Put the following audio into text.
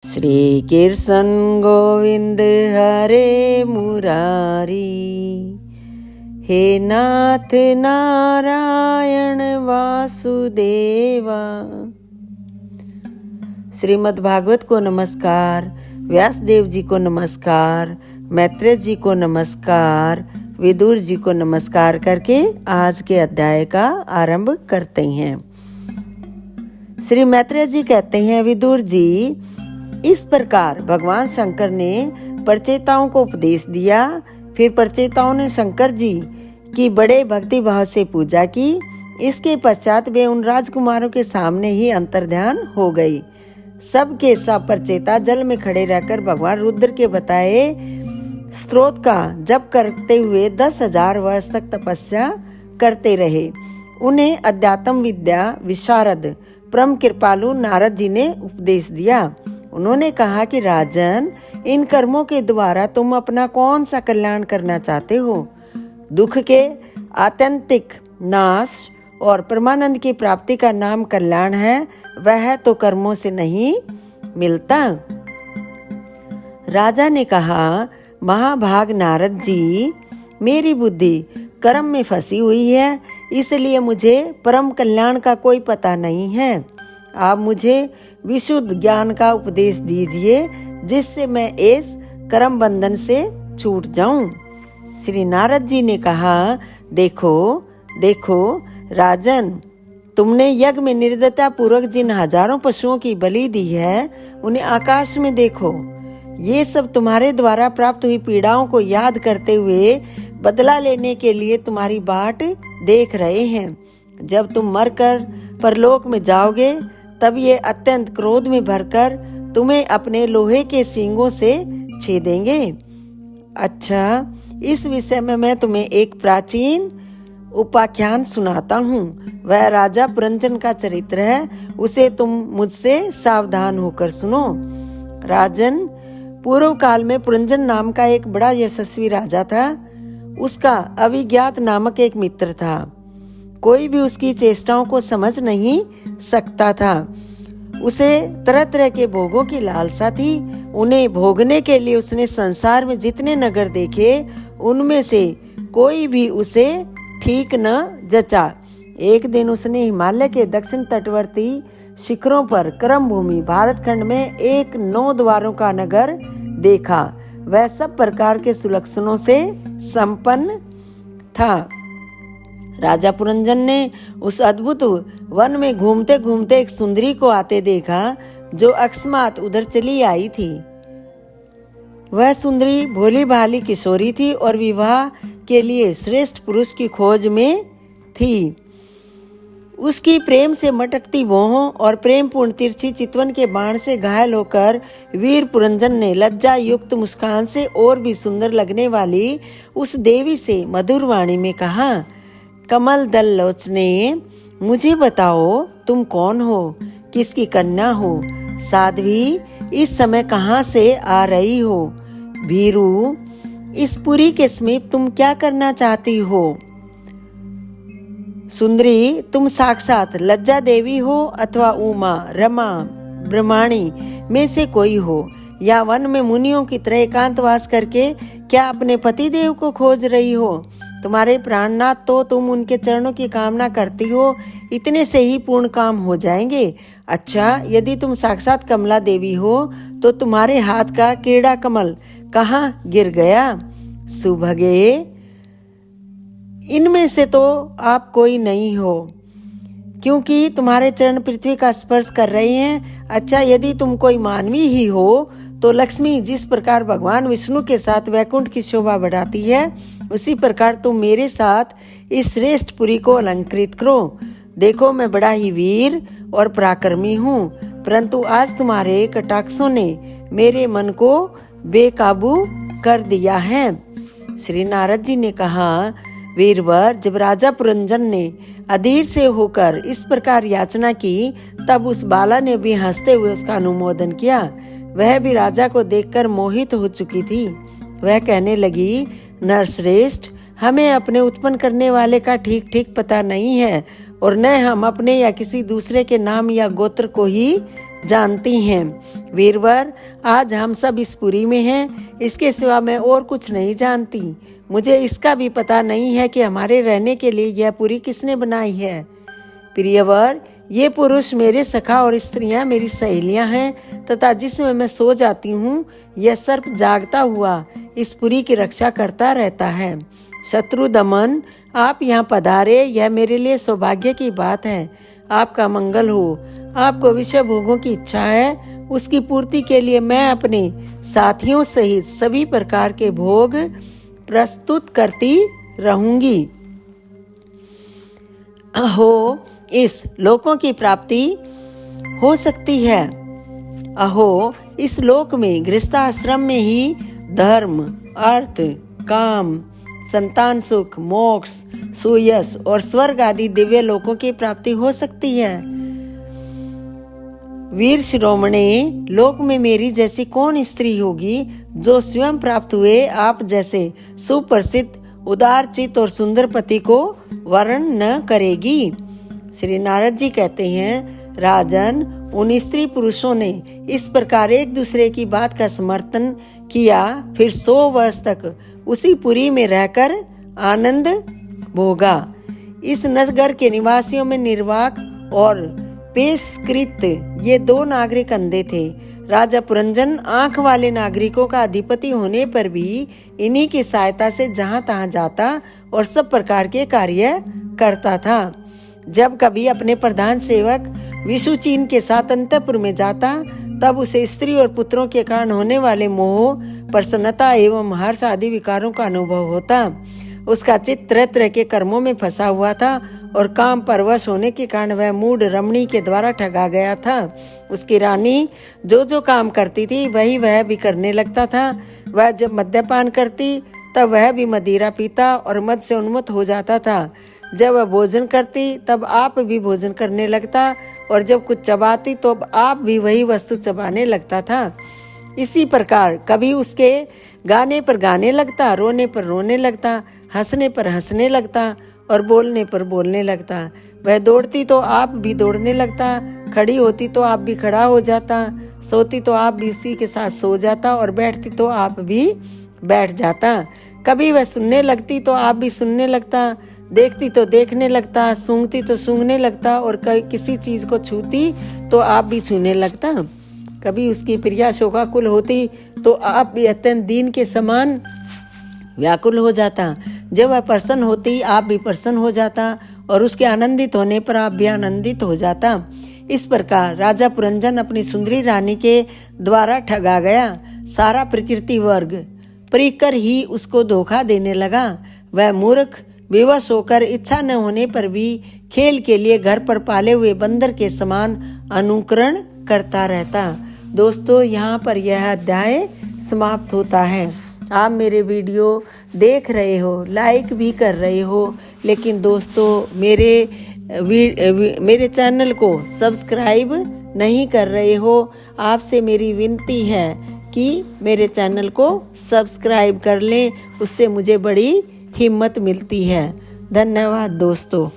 श्री कृष्ण गोविंद हरे मुरारी, हे नाथ नारायण वासुदेवा। श्रीमद् भागवत को नमस्कार, व्यासदेव जी को नमस्कार, मैत्रेय जी को नमस्कार, विदुर जी को नमस्कार करके आज के अध्याय का आरंभ करते हैं। श्री मैत्रेय जी कहते हैं, विदुर जी, इस प्रकार भगवान शंकर ने परचेताओं को उपदेश दिया। फिर परचेताओं ने शंकर जी की बड़े भक्ति भाव से पूजा की। इसके पश्चात वे उन राजकुमारों के सामने ही अंतर्ध्यान हो गई। सब के सब परचेता जल में खड़े रहकर भगवान रुद्र के बताए स्त्रोत का जप करते हुए 10,000 वर्ष तक तपस्या करते रहे। उन्हें अध्यात्म विद्या विशारद परम कृपालु नारद जी ने उपदेश दिया। उन्होंने कहा कि राजन, इन कर्मों के द्वारा तुम अपना कौन सा कल्याण करना चाहते हो? दुख के आत्यंतिक नाश और परमानंद की प्राप्ति का नाम कल्याण है। वह तो कर्मों से नहीं मिलता। राजा ने कहा, महाभाग नारद जी, मेरी बुद्धि कर्म में फंसी हुई है, इसलिए मुझे परम कल्याण का कोई पता नहीं है। आप मुझे विशुद्ध ज्ञान का उपदेश दीजिए, जिससे मैं इस कर्म बंधन से छूट जाऊं। श्री नारद जी ने कहा, देखो देखो राजन, तुमने यज्ञ में निर्दयता पूर्वक जिन हजारों पशुओं की बलि दी है, उन्हें आकाश में देखो। ये सब तुम्हारे द्वारा प्राप्त हुई पीड़ाओं को याद करते हुए बदला लेने के लिए तुम्हारी बाट देख रहे हैं। जब तुम मरकर परलोक में जाओगे, तब ये अत्यंत क्रोध में भरकर तुम्हें अपने लोहे के सींगों से छेदेंगे। अच्छा, इस विषय में मैं तुम्हें एक प्राचीन उपाख्यान सुनाता हूँ। वह राजा पुरंजन का चरित्र है, उसे तुम मुझसे सावधान होकर सुनो। राजन, पूर्व काल में पुरंजन नाम का एक बड़ा यशस्वी राजा था। उसका अविज्ञात नामक एक मित्र था। कोई भी उसकी चेष्टाओं को समझ नहीं सकता था। उसे तरह तरह के भोगों की लालसा थी। उन्हें भोगने के लिए उसने संसार में जितने नगर देखे, उनमें से कोई भी उसे ठीक न जचा। एक दिन उसने हिमालय के दक्षिण तटवर्ती शिखरों पर क्रम भूमि भारतखंड में एक 9 द्वारों का नगर देखा। वह सब प्रकार के सुलक्षणों से संपन्न था। राजा पुरंजन ने उस अद्भुत वन में घूमते घूमते एक सुंदरी को आते देखा, जो अकस्मात उधर चली आई थी। वह सुंदरी भोली भाली किशोरी थी और विवाह के लिए श्रेष्ठ पुरुष की खोज में थी। उसकी प्रेम से मटकती भौहों और प्रेम पूर्ण तिरछी चितवन के बाण से घायल होकर वीर पुरंजन ने लज्जा युक्त मुस्कान से और भी सुंदर लगने वाली उस देवी से मधुर वाणी में कहा, कमल दल लोचने, मुझे बताओ तुम कौन हो, किसकी कन्या हो? साध्वी, इस समय कहाँ से आ रही हो? भीरू, इस पुरी के समीप तुम क्या करना चाहती हो? सुंदरी, तुम साक्षात लज्जा देवी हो अथवा उमा, रमा, ब्रह्माणी में से कोई हो, या वन में मुनियों की तरह एकांतवास करके क्या अपने पति देव को खोज रही हो? तुम्हारे प्राणनाथ तो तुम उनके चरणों की कामना करती हो, इतने से ही पूर्ण काम हो जाएंगे। अच्छा, यदि तुम साक्षात कमला देवी हो, तो तुम्हारे हाथ का कीड़ा कमल कहाँ गिर गया? सुभगे, इनमें से तो आप कोई नहीं हो, क्योंकि तुम्हारे चरण पृथ्वी का स्पर्श कर रहे हैं। अच्छा, यदि तुम कोई मानवी ही हो, तो लक्ष्मी जिस प्रकार भगवान विष्णु के साथ वैकुंठ की शोभा बढ़ाती है, उसी प्रकार तुम मेरे साथ इस श्रेष्ठ पुरी को अलंकृत करो। देखो, मैं बड़ा ही वीर और पराक्रमी हूँ, परंतु आज तुम्हारे कटाक्षों ने मेरे मन को बेकाबू कर दिया है। श्री नारद जी ने कहा, वीरवर, जब राजा पुरंजन ने अधीर से होकर इस प्रकार याचना की, तब उस बाला ने भी हंसते हुए उसका अनुमोदन किया। वह भी राजा को देखकर मोहित हो चुकी थी। वह कहने लगी, नरश्रेष्ठ, हमें अपने उत्पन्न करने वाले का ठीक ठीक पता नहीं है, और न हम अपने या किसी दूसरे के नाम या गोत्र को ही जानती हैं। वीरवर, आज हम सब इस पुरी में हैं, इसके सिवा मैं और कुछ नहीं जानती। मुझे इसका भी पता नहीं है कि हमारे रहने के लिए यह पुरी किसने बनाई है। प्रियवर, ये पुरुष मेरे सखा और स्त्रियां मेरी सहेलियां हैं तथा जिसमें मैं सो जाती हूँ यह सर्प जागता हुआ इस पुरी की रक्षा करता रहता है। शत्रु दमन, आप यहाँ पधारे, यह मेरे लिए सौभाग्य की बात है। आपका मंगल हो। आपको विषय भोगों की इच्छा है, उसकी पूर्ति के लिए मैं अपने साथियों सहित सभी प्रकार के भोग प्रस्तुत करती रहूंगी। हो, इस लोकों की प्राप्ति हो सकती है। अहो, इस लोक में गृहस्थाश्रम में ही धर्म, अर्थ, काम, संतान सुख, मोक्ष, सुयश और स्वर्ग आदि दिव्य लोकों की प्राप्ति हो सकती है। वीर शिरोमणे, लोक में मेरी जैसी कौन स्त्री होगी जो स्वयं प्राप्त हुए आप जैसे सुप्रसिद्ध, उदार चित्त और सुंदर पति को वर्ण न करेगी। श्री नारद जी कहते हैं, राजन, उन स्त्री पुरुषों ने इस प्रकार एक दूसरे की बात का समर्थन किया, फिर 100 वर्ष तक उसी पुरी में रहकर आनंद भोगा। इस नगर के निवासियों में निर्वाक और पेशकृत ये 2 नागरिक अंधे थे। राजा पुरंजन आंख वाले नागरिकों का अधिपति होने पर भी इन्हीं की सहायता से जहां तहां जाता और सब प्रकार के कार्य करता था। जब कभी अपने प्रधान सेवक विशुचीन के साथ अंतपुर में जाता, तब उसे स्त्री और पुत्रों के कारण होने वाले मोह, प्रसन्नता एवं हर्ष आदि विकारों का अनुभव होता। उसका चित्त तरह तरह के कर्मों में फंसा हुआ था और काम परवश होने के कारण वह मूढ़ रमणी के द्वारा ठगा गया था। उसकी रानी जो जो काम करती थी वही वह भी करने लगता था। वह जब मद्यपान करती तब वह भी मदिरा पीता और मद से उन्मत्त हो जाता था। जब वह भोजन करती तब आप भी भोजन करने लगता और जब कुछ चबाती तो आप भी वही वस्तु चबाने लगता था। इसी प्रकार कभी उसके गाने पर गाने लगता, रोने पर रोने लगता, हंसने पर हंसने लगता और बोलने पर बोलने लगता। वह दौड़ती तो आप भी दौड़ने लगता, खड़ी होती तो आप भी खड़ा हो जाता, सोती तो आप भी उसी के साथ सो जाता और बैठती तो आप भी बैठ जाता। कभी वह सुनने लगती तो आप भी सुनने लगता, देखती तो देखने लगता, सूंघती तो सूंघने लगता और किसी चीज को छूती तो आप भी छूने लगता। कभी उसकी प्रिया शोकाकुल होती तो आप भी अत्यंत दीन के समान व्याकुल हो जाता। जब वह प्रसन्न होती आप भी प्रसन्न हो जाता और उसके आनंदित होने पर आप भी आनंदित हो जाता। इस प्रकार राजा पुरंजन अपनी सुंदरी रानी के द्वारा ठगा गया। सारा प्रकृति वर्ग परिकर ही उसको धोखा देने लगा। वह मूर्ख विवश होकर इच्छा न होने पर भी खेल के लिए घर पर पाले हुए बंदर के समान अनुकरण करता रहता। दोस्तों, यहाँ पर यह अध्याय समाप्त होता है। आप मेरे वीडियो देख रहे हो, लाइक भी कर रहे हो, लेकिन दोस्तों मेरे चैनल को सब्सक्राइब नहीं कर रहे हो। आपसे मेरी विनती है कि मेरे चैनल को सब्सक्राइब कर लें, उससे मुझे बड़ी हिम्मत मिलती है। धन्यवाद दोस्तों।